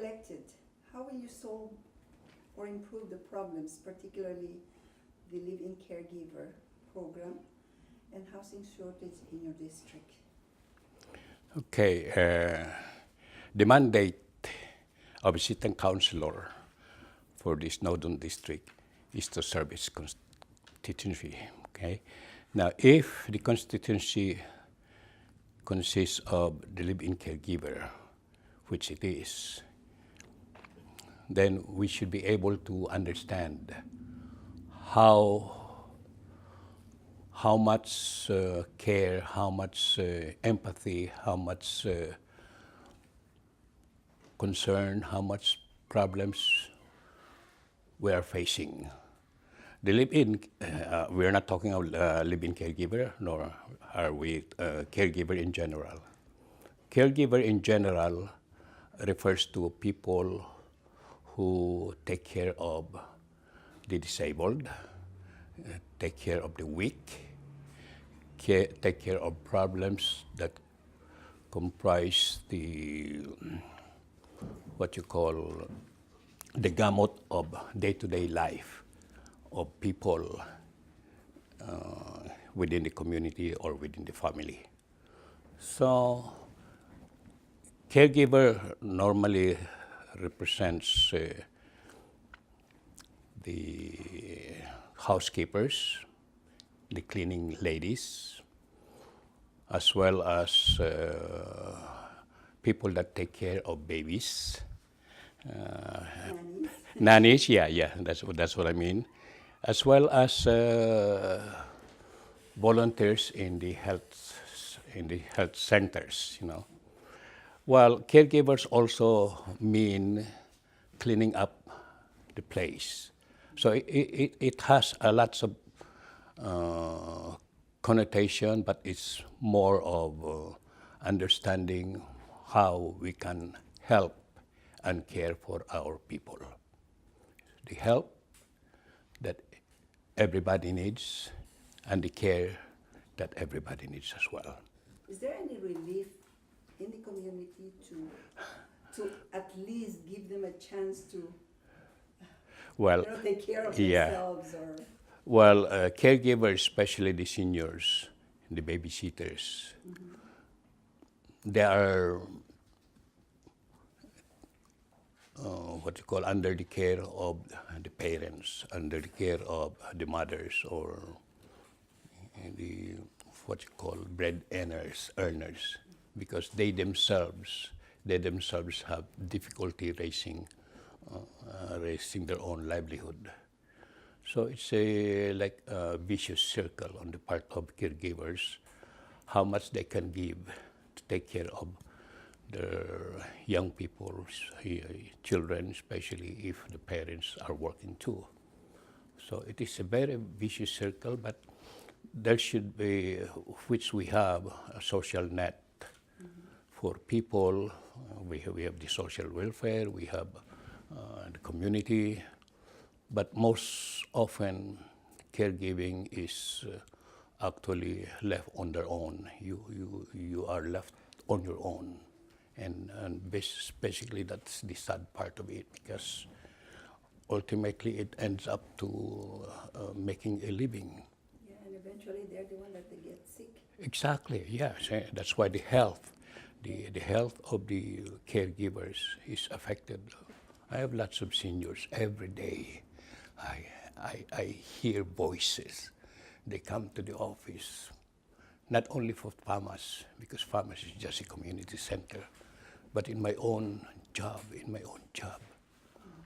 elected, how will you solve or improve the problems, particularly the live-in caregiver program and housing shortage in your district? Okay, the mandate of a sitting councilor for the Snowdon district is to serve its constituency. Okay, now if the constituency consists of the live-in caregiver, which it is, then we should be able to understand how much care, how much empathy, how much concern, how much problems we are facing. The live-in, we are not talking about live-in caregiver, nor are we caregiver in general. Caregiver in general refers to people who take care of the disabled, take care of the weak, take care of problems that comprise the, what you call, the gamut of day-to-day life of people within the community or within the family. So, caregiver normally represents the housekeepers, the cleaning ladies, as well as people that take care of babies. Nannies, yeah, that's what I mean. As well as volunteers in the health centers, you know. Well, caregivers also mean cleaning up the place. So it has a lots of connotation, but it's more of understanding how we can help and care for our people. The help that everybody needs and the care that everybody needs as well. Is there any relief in the community to at least give them a chance to take care of themselves? Or well, caregivers, especially the seniors, the babysitters, they are what you call under the care of the parents, under the care of the mothers, or the what you call bread earners, because they themselves have difficulty raising their own livelihood. So it's like a vicious circle on the part of caregivers, how much they can give to take care of their young people, children, especially if the parents are working too. So it is a very vicious circle, but there should be, which we have, a social net for people. We have the social welfare, we have the community, but most often caregiving is actually left on their own. You are left on your own, and basically that's the sad part of it, because ultimately it ends up to making a living. Yeah, and eventually they're the one that they get sick. Exactly, yes. That's why the health of the caregivers is affected. I have lots of seniors every day. I hear voices. They come to the office, not only for FAMAS, because FAMAS is just a community center, but in my own job,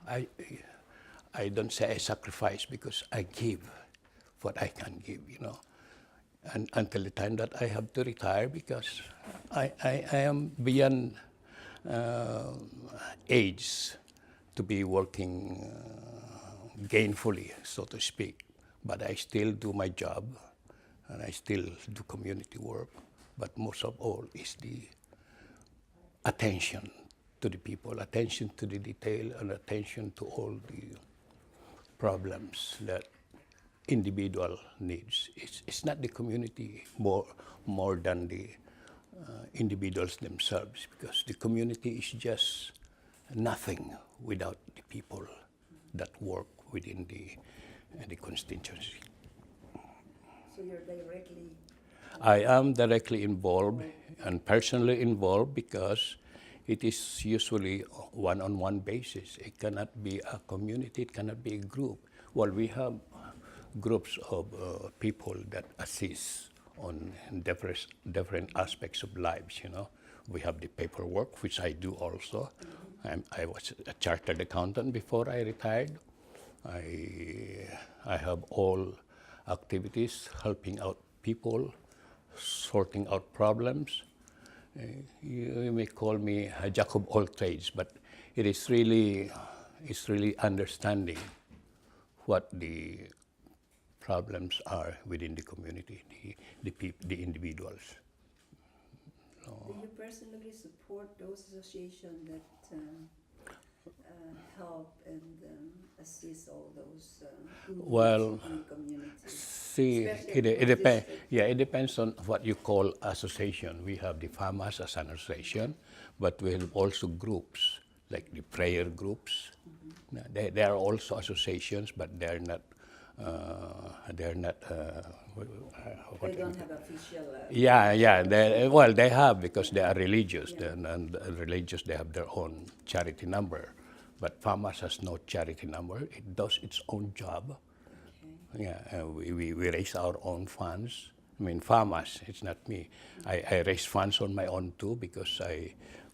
I don't say I sacrifice, because I give what I can give, you know. And until the time that I have to retire, because I am beyond age to be working gainfully, so to speak. But I still do my job, and I still do community work. But most of all is the attention to the people, attention to the detail, and attention to all the problems that individual needs. It's not the community more than the individuals themselves, because the community is just nothing without the people that work within the constituency. So you're directly I am directly involved and personally involved because it is usually one-on-one basis. It cannot be a community, it cannot be a group. Well, we have groups of people that assist on different aspects of lives, you know. We have the paperwork, which I do also. I was a chartered accountant before I retired. I have all activities helping out people, sorting out problems. You may call me a jack of all trades, but it's really understanding what the problems are within the community, the individuals. Do you personally support those associations that help and assist all those Well, in the community? See, Especially it in depends. district. Yeah, it depends on what you call association. We have the farmers as an association, but we have also groups like the prayer groups. They are also associations, but they're not. They're not. They don't have official. Yeah. They have because they are religious, Yeah. and religious they have their own charity number, but farmers has no charity number. It does its own job. Okay. Yeah, we raise our own funds. I mean, farmers, it's not me. I raise funds on my own too because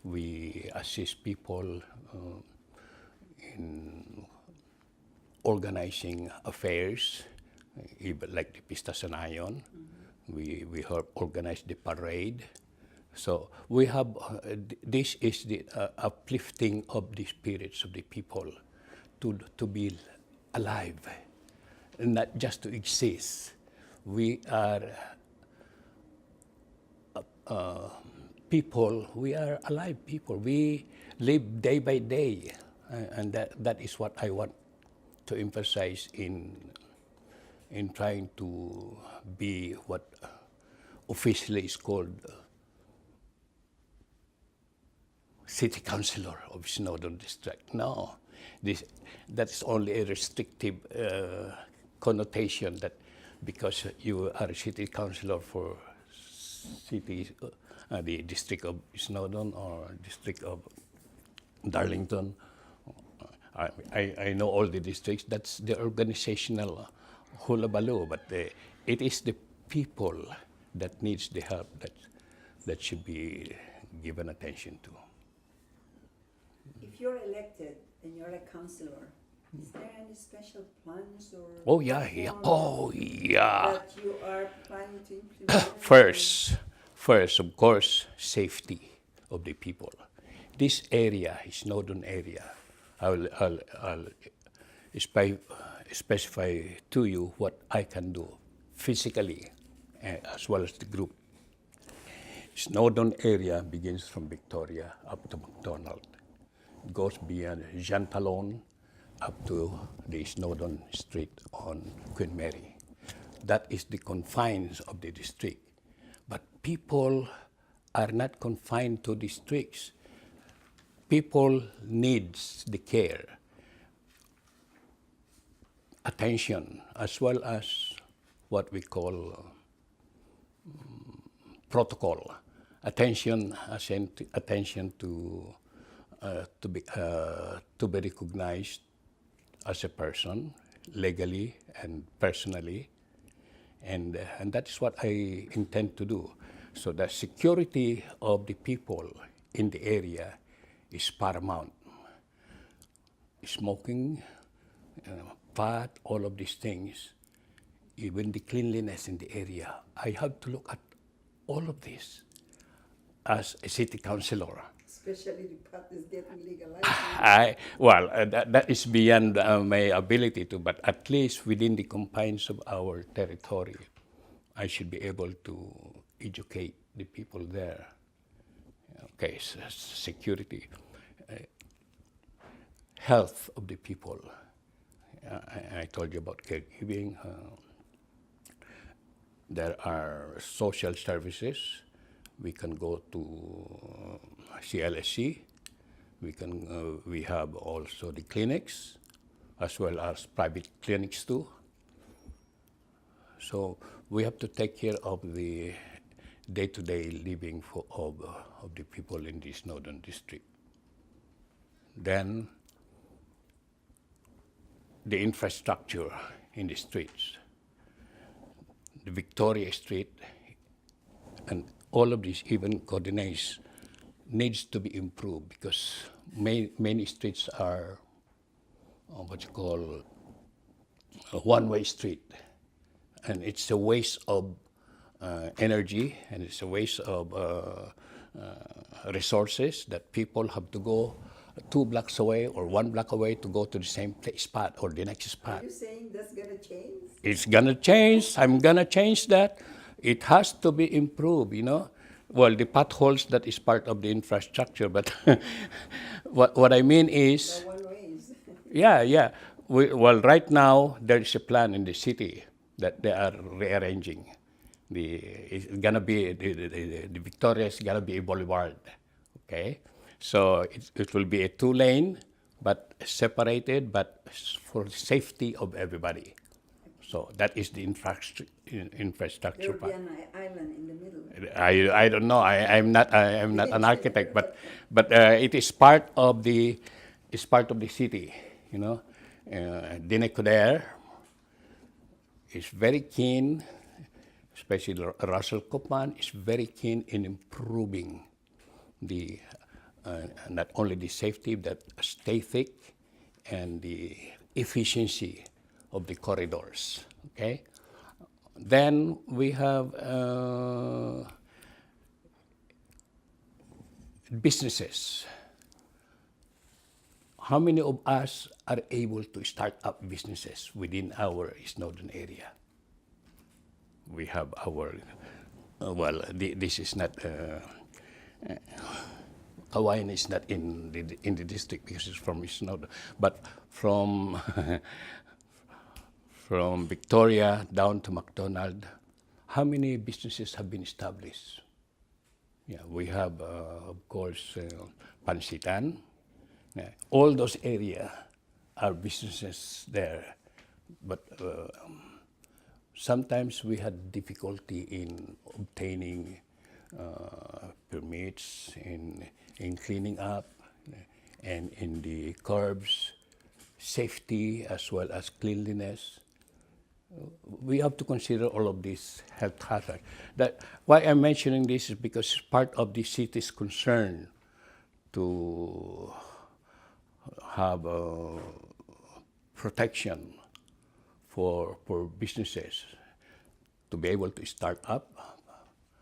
we assist people in organizing affairs, even like the Pista Sanayon. We help organize the parade. So we have, this is the uplifting of the spirits of the people to be alive, not just to exist. We are people, we are alive people. We live day by day, and that is what I want to emphasize in trying to be what officially is called city councilor of Snowdon district. No, that's only a restrictive connotation that because you are a city councilor for city, the district of Snowdon or district of Darlington. I know all the districts. That's the organizational hullabaloo, but it is the people that needs the help that should be given attention to. If you're elected and you're a councilor, is there any special plans or Oh yeah. that you are planning to implement? First, of course, safety of the people. This area, Snowdon area, I'll specify to you what I can do physically as well as the group. Snowdon area begins from Victoria up to McDonald, goes beyond Jean Talon up to the Snowdon Street on Queen Mary. That is the confines of the district. But people are not confined to districts. People needs the care, attention, as well as what we call protocol. Attention to be recognized as a person legally and personally, and that is what I intend to do. So the security of the people in the area is paramount. Smoking, pot, all of these things, even the cleanliness in the area. I have to look at all of this as a city councilor. Especially the pot is getting legalized. That is beyond my ability to, but at least within the confines of our territory, I should be able to educate the people there. Okay, so security, health of the people. I told you about caregiving. There are social services. We can go to CLSC. We have also the clinics, as well as private clinics too. So we have to take care of the day-to-day living of the people in the Snowdon district. Then the infrastructure in the streets, the Victoria Street, and all of this, even coordinates, needs to be improved because many streets are what you call a one-way street, and it's a waste of energy, and it's a waste of resources that people have to go 2 blocks away or 1 block away to go to the same spot or the next spot. Are you saying that's gonna change? It's gonna change. I'm gonna change that. It has to be improved, you know. Well, the potholes, that is part of the infrastructure, but what I mean is, The one ways. yeah. Well, right now, there is a plan in the city that they are rearranging. It's gonna be, the Victoria is gonna be a boulevard, okay? So it will be a 2-lane, but separated, but for the safety of everybody. So that is the infrastructure There will be part. an island in the middle. I don't know. I'm not an architect, but it is part of the city. You know, Dinecoder is very keen, especially Russell Koopman is very keen in improving the not only the safety, but aesthetic and the efficiency of the corridors. Okay. Then we have businesses. How many of us are able to start up businesses within our Snowdon area? We have our, this is not, Hawaiian is not in the district because it's from Snowdon, but from from Victoria down to McDonald, how many businesses have been established? Yeah, we have, of course, Pansitan. Yeah, all those areas are businesses there, but sometimes we had difficulty in obtaining permits, in cleaning up, and in the curbs, safety as well as cleanliness. We have to consider all of these health hazards. Why I'm mentioning this is because it's part of the city's concern to have protection for businesses to be able to start up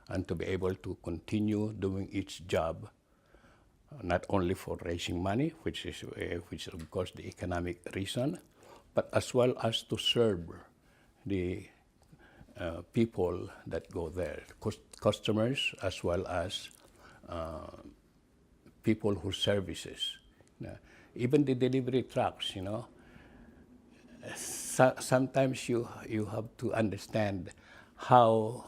and to be able to continue doing its job, not only for raising money, which is of course the economic reason, but as well as to serve the people that go there, customers as well as people who services. Even the delivery trucks, you know, sometimes you have to understand how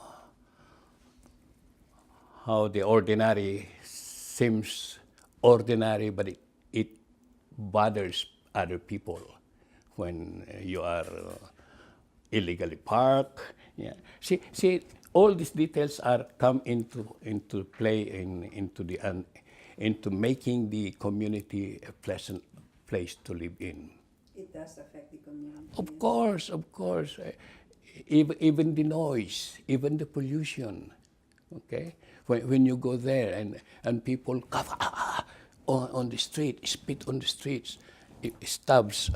the ordinary seems ordinary, but it bothers other people when you are illegally parked. Yeah. See, all these details are come into play into making the community a pleasant place to live in. It does affect the community. Of course. Even the noise, even the pollution. Okay, when you go there and people cough on the street, spit on the streets, stubs,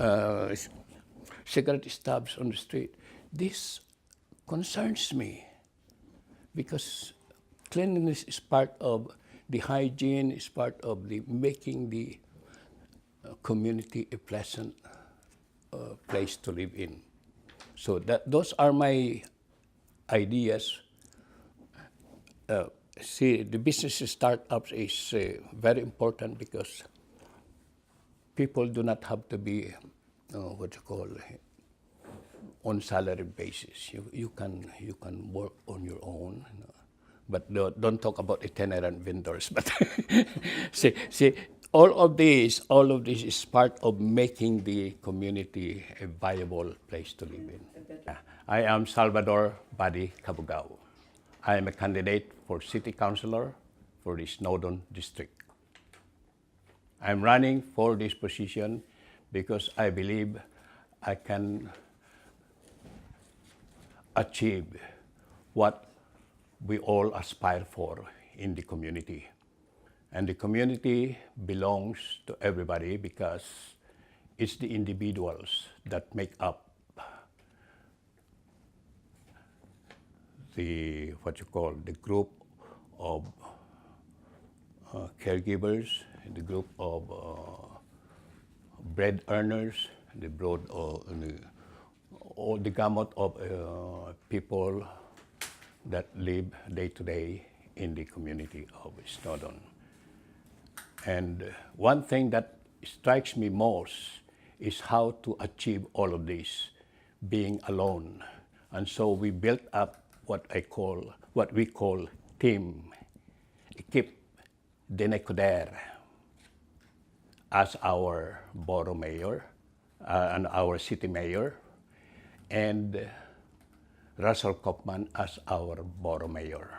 cigarette stubs on the street. This concerns me because cleanliness is part of the hygiene, is part of the making the community a pleasant place to live in. So those are my ideas. See, the business startups is very important because people do not have to be on salary basis. You can work on your own, you know. But don't talk about itinerant vendors. But see, all of this is part of making the community a viable place to live in. I am Salvador Cabugao. I am a candidate for city councilor for the Snowdon district. I'm running for this position because I believe I can achieve what we all aspire for in the community. And the community belongs to everybody because it's the individuals that make up the group of caregivers, the group of bread earners, all the gamut of people that live day to day in the community of Snowdon. And one thing that strikes me most is how to achieve all of this being alone. And so we built up what we call team, Equipe de Necoder, as our borough mayor and our city mayor, and Russell Kaufman as our borough mayor.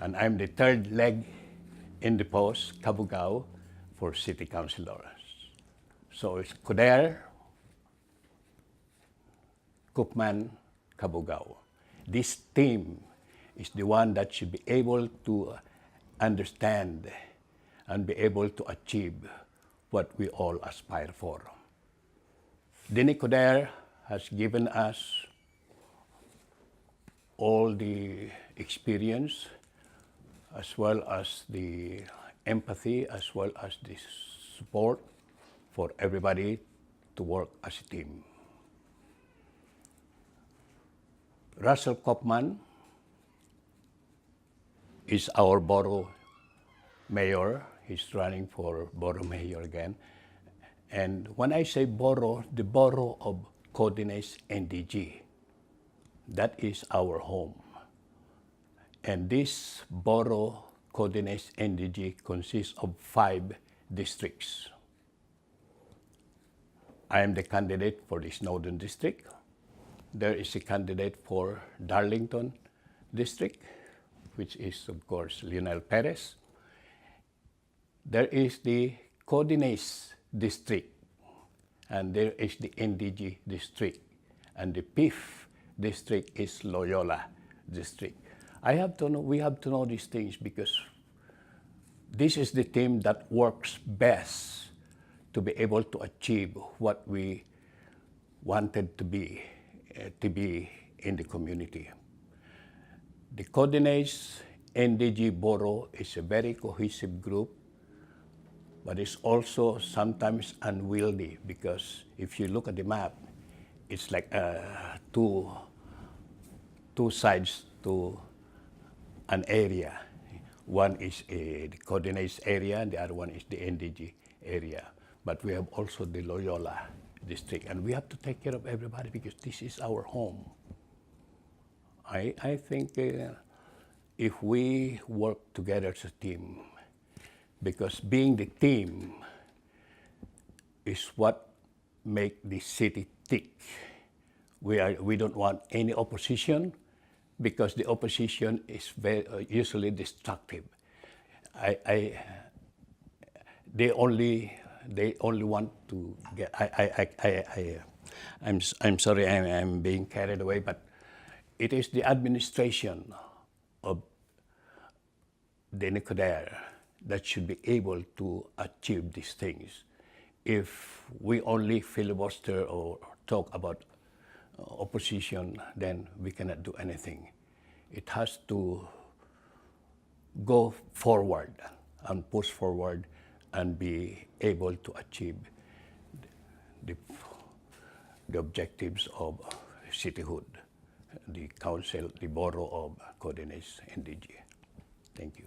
And I'm the third leg in the post, Cabugao, for city councilors. So it's Coder, Kaufman, Cabugao. This team is the one that should be able to understand and be able to achieve what we all aspire for. Dini Coder has given us all the experience, as well as the empathy, as well as the support for everybody to work as a team. Russell Kaufman is our borough mayor. He's running for borough mayor again. And when I say borough, the borough of Codines NDG, that is our home. And this borough, Codines NDG, consists of 5 districts. I am the candidate for the Snowdon district. There is a candidate for Darlington district, which is, of course, Lionel Perez. There is the Codines district, and there is the NDG district, and the PIF district is Loyola district. We have to know these things because this is the team that works best to be able to achieve what we wanted to be in the community. The Codines NDG Borough is a very cohesive group, but it's also sometimes unwieldy because if you look at the map, it's like two sides to an area. One is the Codines area, and the other one is the NDG area. But we have also the Loyola district, and we have to take care of everybody because this is our home. I think if we work together as a team, because being the team is what makes the city tick. We don't want any opposition because the opposition is usually destructive. They only want to get. I'm sorry, I'm being carried away, but it is the administration of the Nicoder that should be able to achieve these things. If we only filibuster or talk about opposition, then we cannot do anything. It has to go forward and push forward and be able to achieve the objectives of cityhood, the council, the borough of Codines NDG. Thank you.